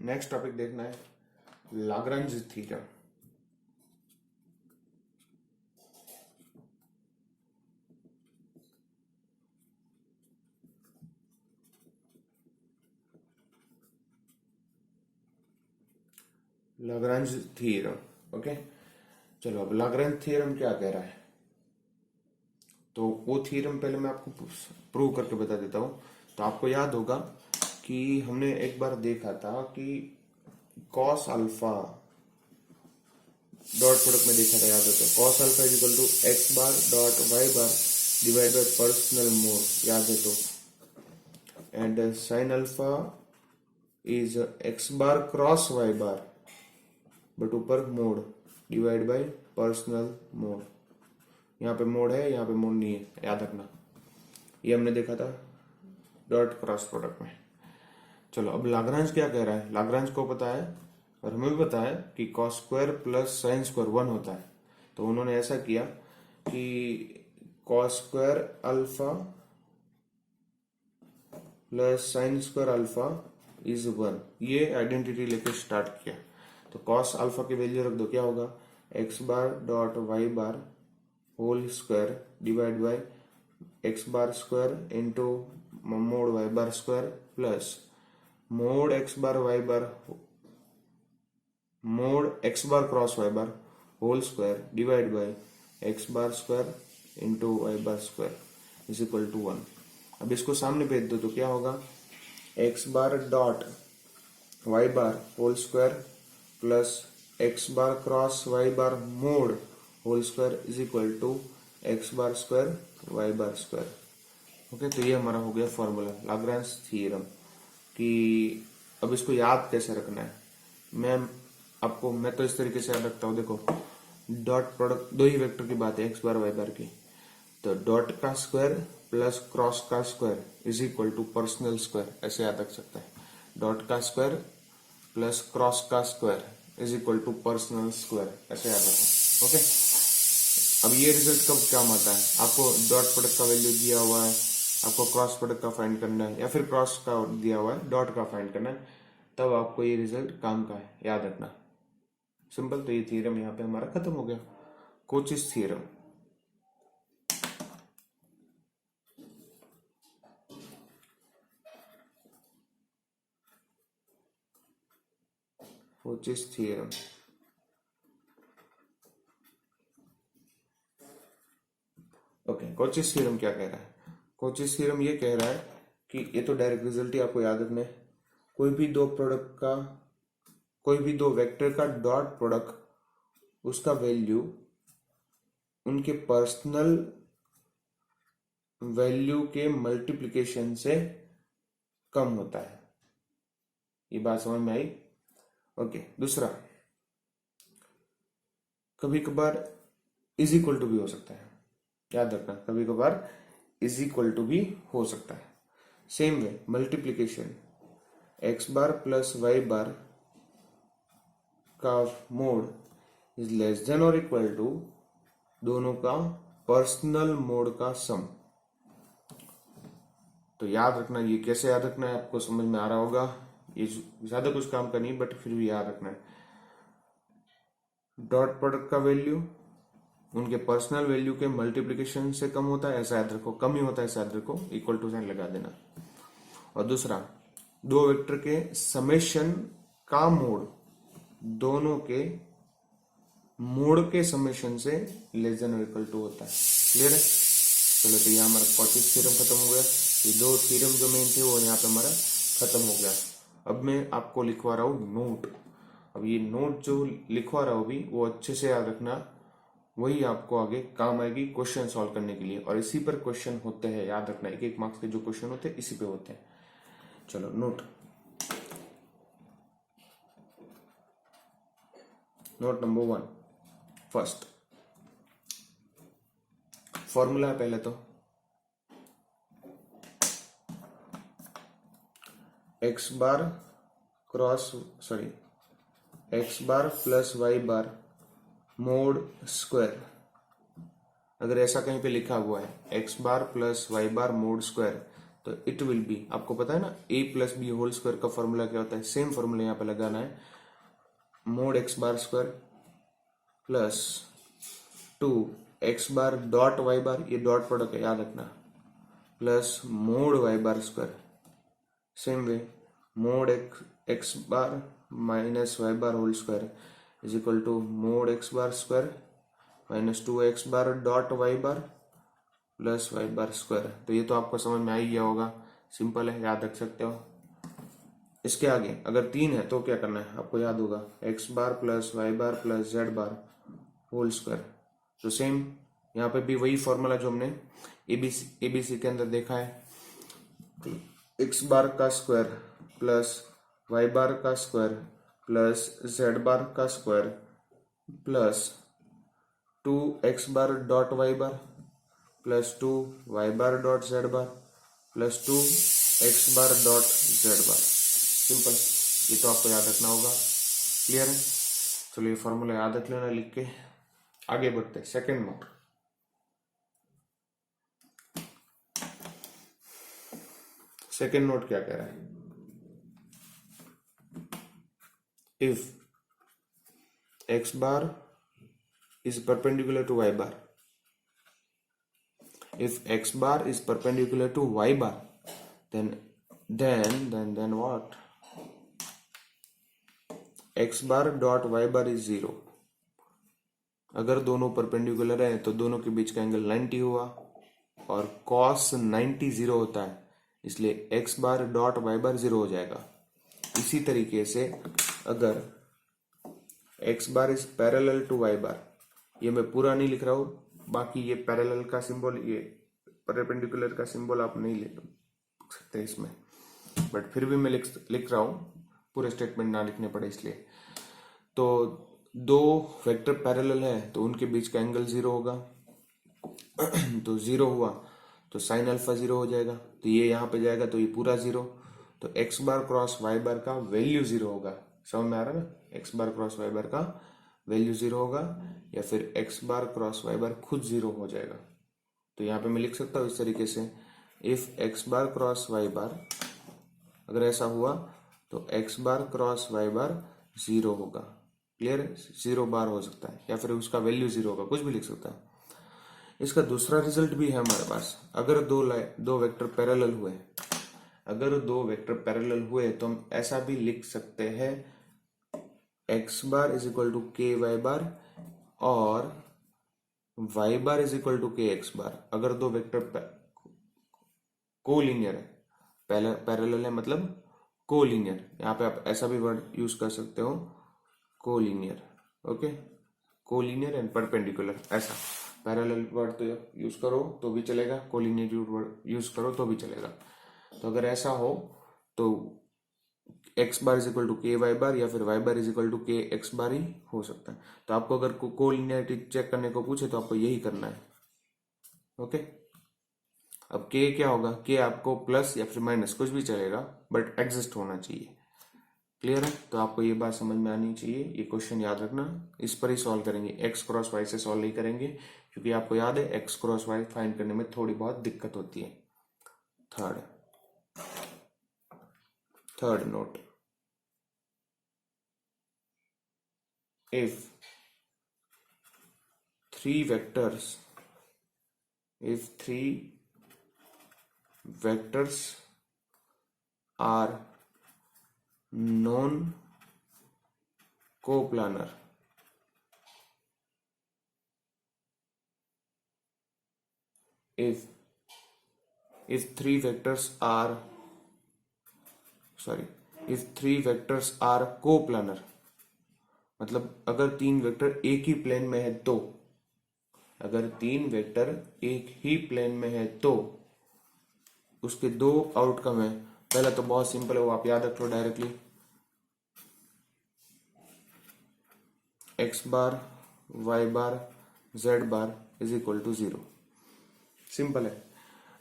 Next topic देखना है Lagrange theorem. Lagrange theorem. Okay, चलो अब लाग्रांज थ्योरम क्या कह रहा है, तो वो थ्योरम पहले मैं आपको प्रूव करके बता देता हूं। तो आपको याद होगा कि हमने एक बार देखा था कि कॉस अल्फा डॉट प्रोडक्ट में देखा था, याद हो तो cos alpha is equal to x bar dot y bar divide by personal mod, याद है तो, and sine alpha is x bar cross y bar but ऊपर mod divide by personal mod. यहाँ पे मोड है, यहाँ पे मोड नहीं है, याद रखना। ये हमने देखा था डॉट क्रॉस प्रोडक्ट में। चलो अब लाग्रांज क्या कह रहा है, लाग्रांज को पता है और हमें भी पता है कि cos square plus sine square 1 होता है। तो उन्होंने ऐसा किया कि cos square alpha plus sine square alpha is 1, ये आइडेंटिटी लेके स्टार्ट किया। तो कॉस अल्फा की वैल्यू रख दो, क्या होगा x bar dot y bar whole square divide by x bar square into mod y bar square plus mod x bar y bar mod x bar cross y bar whole square divide by x bar square into y bar square is equal to 1। अब इसको सामने भेज दो तो क्या होगा x bar dot y bar whole square plus x bar cross y bar mode whole square is equal to x bar square y bar square. Okay, तो ये हमारा हो गया फॉर्मूला लाग्रांज थ्योरम कि अब इसको याद कैसे रखना है। मैं तो इस तरीके से याद रखता हूँ, देखो डॉट प्रोडक्ट दो ही वेक्टर की बात है एक्स बार वाई बार की, तो डॉट का स्क्वायर प्लस क्रॉस का square is equal to personal square, ऐसे याद रख सकता है। डॉट का स्क्वायर प्लस क्रॉस का square is equal to personal square, ऐसे याद रखो। ओके, अब ये रिजल्ट कब काम आता है, आपको डॉट प्रोडक्ट का वैल्यू दिया हुआ है, आपको क्रॉस प्रोडक्ट का फाइंड करना है, या फिर क्रॉस का दिया हुआ है डॉट का फाइंड करना है, तब आपको ये रिजल्ट काम का है, याद रखना। सिंपल। तो ये थ्योरम यहाँ पे हमारा खत्म हो गया, coaches theorem. Coaches theorem. Okay, coaches theorem क्या कह रहा है, कोचिस थ्योरम ये कह रहा है कि ये तो डायरेक्ट रिजल्ट ही आपको याद रखना है, कोई भी दो वेक्टर का डॉट प्रोडक्ट उसका वैल्यू उनके पर्सनल वैल्यू के मल्टीप्लिकेशन से कम होता है। ये बात समझ में आई। ओके, दूसरा कभी कभार इज इक्वल टू भी हो सकता है, याद रखना, कभी कभार इज इक्वल टू भी हो सकता है। Same way multiplication x bar plus y बार का मोड इज लेस देन और इक्वल टू दोनों का पर्सनल मोड का सम। तो याद रखना, ये कैसे याद रखना है आपको समझ में आ रहा होगा, ये ज्यादा कुछ काम का नहीं बट फिर भी याद रखना है। डॉट प्रोडक्ट का वैल्यू उनके पर्सनल वैल्यू के मल्टीप्लिकेशन से कम होता है, ऐसा याद रखो, कम ही होता है ऐसा याद रखो, इक्वल टू साइन लगा देना। और दूसरा दो वेक्टर के समेशन का मोड दोनों के मोड के समेशन से लेस देन और इक्वल टू होता है। क्लियर है। चलो, तो ये हमारा कोचिस थ्योरम खत्म हो गया। ये दो थ्योरम जो मेन थे वो यहाँ पे हमारा खत्म हो गया। अब मैं आपको लिखवा रहा हूँ नोट। अब ये नोट जो लिखवा रहा हूँ भी वो अच्छे से याद रखना, वही आपको आगे काम आएगी क्वेश्चन सॉल्व करने के लिए। और इसी पर क्वेश्चन होते हैं, याद रखना, एक एक मार्क्स के जो क्वेश्चन होते हैं इसी पे होते हैं। चलो नोट नंबर 1, फर्स्ट फॉर्मूला है पहले तो x bar plus y bar mod square. अगर ऐसा कहीं पे लिखा हुआ है x bar plus y bar mod square, तो इट विल बी, आपको पता है ना a plus b whole square का फॉर्मूला क्या होता है, सेम फॉर्मूला यहाँ पे लगाना है, mod x bar square plus 2 x bar dot y bar, ये डॉट प्रोडक्ट है याद रखना, plus mod y bar square, same way mod x bar minus y bar whole square is equal to mod x bar square minus 2 x bar dot y bar plus y bar square. तो ये तो आपको समझ में आ ही गया होगा, simple है, याद रख सकते हो। इसके आगे अगर 3 है तो क्या करना है, आपको याद होगा, x bar plus y bar plus z bar whole square. तो सेम यहाँ पे भी वही फॉर्मूला जो हमने एबीसी के अंदर देखा है, एक्स बार का स्क्वायर प्लस वाई बार का स्क्वायर प्लस जेड बार का square plus 2 x bar dot y bar plus 2 y bar dot z bar plus 2 x bar dot z bar. Simple, ये तो आपको याद रखना होगा। क्लियर है? चलो ये फॉर्मूला याद रख लेना लिख के। आगे बढ़ते हैं सेकेंड नोट। सेकेंड नोट क्या कह रहा है, if x bar is perpendicular to y bar, if x bar is perpendicular to y bar, then what, x bar dot y bar is 0। अगर दोनों परपेंडिकुलर है तो दोनों के बीच का एंगल 90 हुआ और cos 90 0 होता है, इसलिए x bar dot y bar 0 हो जाएगा। इसी तरीके से अगर x bar is parallel to y bar, ये मैं पूरा नहीं लिख रहा हूं, बाकी ये पैरेलल का सिंबल, ये परपेंडिकुलर का सिंबल आप नहीं लिख सकते इसमें, बट फिर भी मैं लिख रहा हूं, पूरे स्टेटमेंट ना लिखने पड़े इसलिए। तो दो वेक्टर पैरेलल है तो उनके बीच का एंगल 0 होगा, तो 0 हुआ तो साइन अल्फा 0 हो जाएगा, तो ये यहाँ पे जाएगा तो ये पूरा 0, तो एक्स बार क्रॉस वाई बार का वैल्यू 0 होगा। समझ में आ रहा है ना, एक्स बार क्रॉस वाई बार का वैल्यू 0 होगा, या फिर एक्स बार क्रॉस वाई बार खुद 0 हो जाएगा। तो यहाँ पे मैं लिख सकता हूँ इस तरीके से, if x bar cross y bar, अगर ऐसा हुआ तो x bar cross y bar 0 होगा। क्लियर है? 0 बार हो सकता है या फिर उसका वैल्यू 0 होगा, कुछ भी लिख सकता है। इसका दूसरा रिजल्ट भी है हमारे पास, अगर दो वेक्टर पैरेलल हुए, अगर दो वेक्टर पैरेलल हुए तो हम ऐसा भी लिख सकते हैं, x bar is equal to k y bar और y bar is equal to k x bar. अगर दो वेक्टर कोलिनियर है, पैरेलल है मतलब कोलिनियर, यहाँ पे आप ऐसा भी वर्ड यूज कर सकते हो, collinear. Okay, collinear and perpendicular, ऐसा पैरेलल वर्ड तो यूज करो तो भी चलेगा, कोलिनियर वर्ड यूज करो तो भी चलेगा। तो अगर ऐसा हो तो x bar is equal to k y bar या फिर y bar is equal to k x bar ही हो सकता है। तो आपको अगर कोलिनियरिटी चेक करने को पूछे तो आपको यही करना है। ओके, अब के क्या होगा, के आपको प्लस या फिर माइनस कुछ भी चलेगा, बट एग्जिस्ट होना चाहिए। क्लियर है? तो आपको ये बात समझ में आनी चाहिए, ये क्वेश्चन याद रखना, इस पर ही सॉल्व करेंगे, एक्स क्रॉस वाई से सॉल्व नहीं करेंगे, क्योंकि आपको याद है एक्स क्रॉस वाई फाइंड करने में थोड़ी बहुत दिक्कत होती है। Third note, if three vectors are non coplanar, if three vectors are coplanar, मतलब अगर तीन वेक्टर एक ही प्लेन में है तो, अगर तीन वेक्टर एक ही प्लेन में है तो उसके दो आउटकम है। पहला तो बहुत सिंपल है, वो आप याद रख लो directly, x bar y bar z bar is equal to 0। Simple है।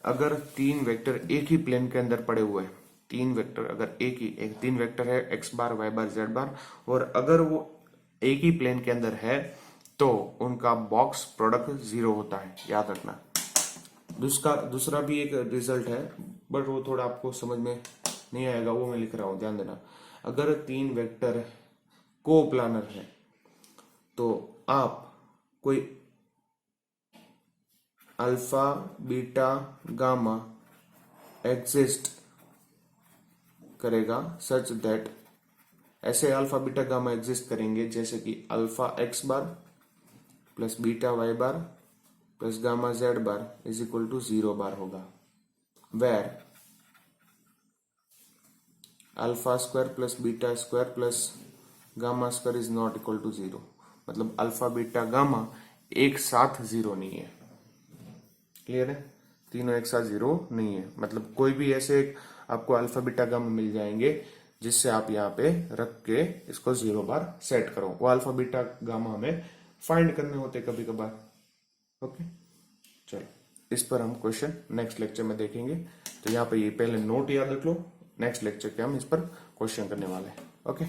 अगर तीन वेक्टर एक ही प्लेन के अंदर पड़े हुए हैं, तीन वेक्टर अगर तीन वेक्टर है x bar y bar z बार, और अगर वो एक ही प्लेन के अंदर है तो उनका बॉक्स प्रोडक्ट 0 होता है, याद रखना। दूसरा भी एक रिजल्ट है, बट वो थोड़ा आपको समझ में नहीं आएगा, वो मैं लिख रहा हूं, ध्यान देना। अगर 3 वेक्टर कोप्लानर है तो आप कोई अल्फा बीटा गामा एग्जिस्ट करेगा सच दैट, ऐसे अल्फा बीटा गामा एग्जिस्ट करेंगे जैसे कि alpha x bar plus beta y bar plus gamma z bar is equal to 0 bar होगा, where alpha square plus beta square plus gamma square is not equal to 0। मतलब alpha beta gamma एक साथ 0 नहीं है। Clear है? तीनों एक साथ 0 नहीं है। मतलब कोई भी ऐसे आपको अल्फा बीटा गामा मिल जाएंगे जिससे आप यहाँ पे रख के इसको 0 बार सेट करो। वो अल्फा बीटा गामा हमें फाइंड करने होते कभी कभार। ओके, चलो इस पर हम क्वेश्चन नेक्स्ट लेक्चर में देखेंगे। तो यहाँ पे ये पहले नोट याद रख लो, नेक्स्ट लेक्चर के हम इस पर क्वेश्चन करने वाले हैं। ओके।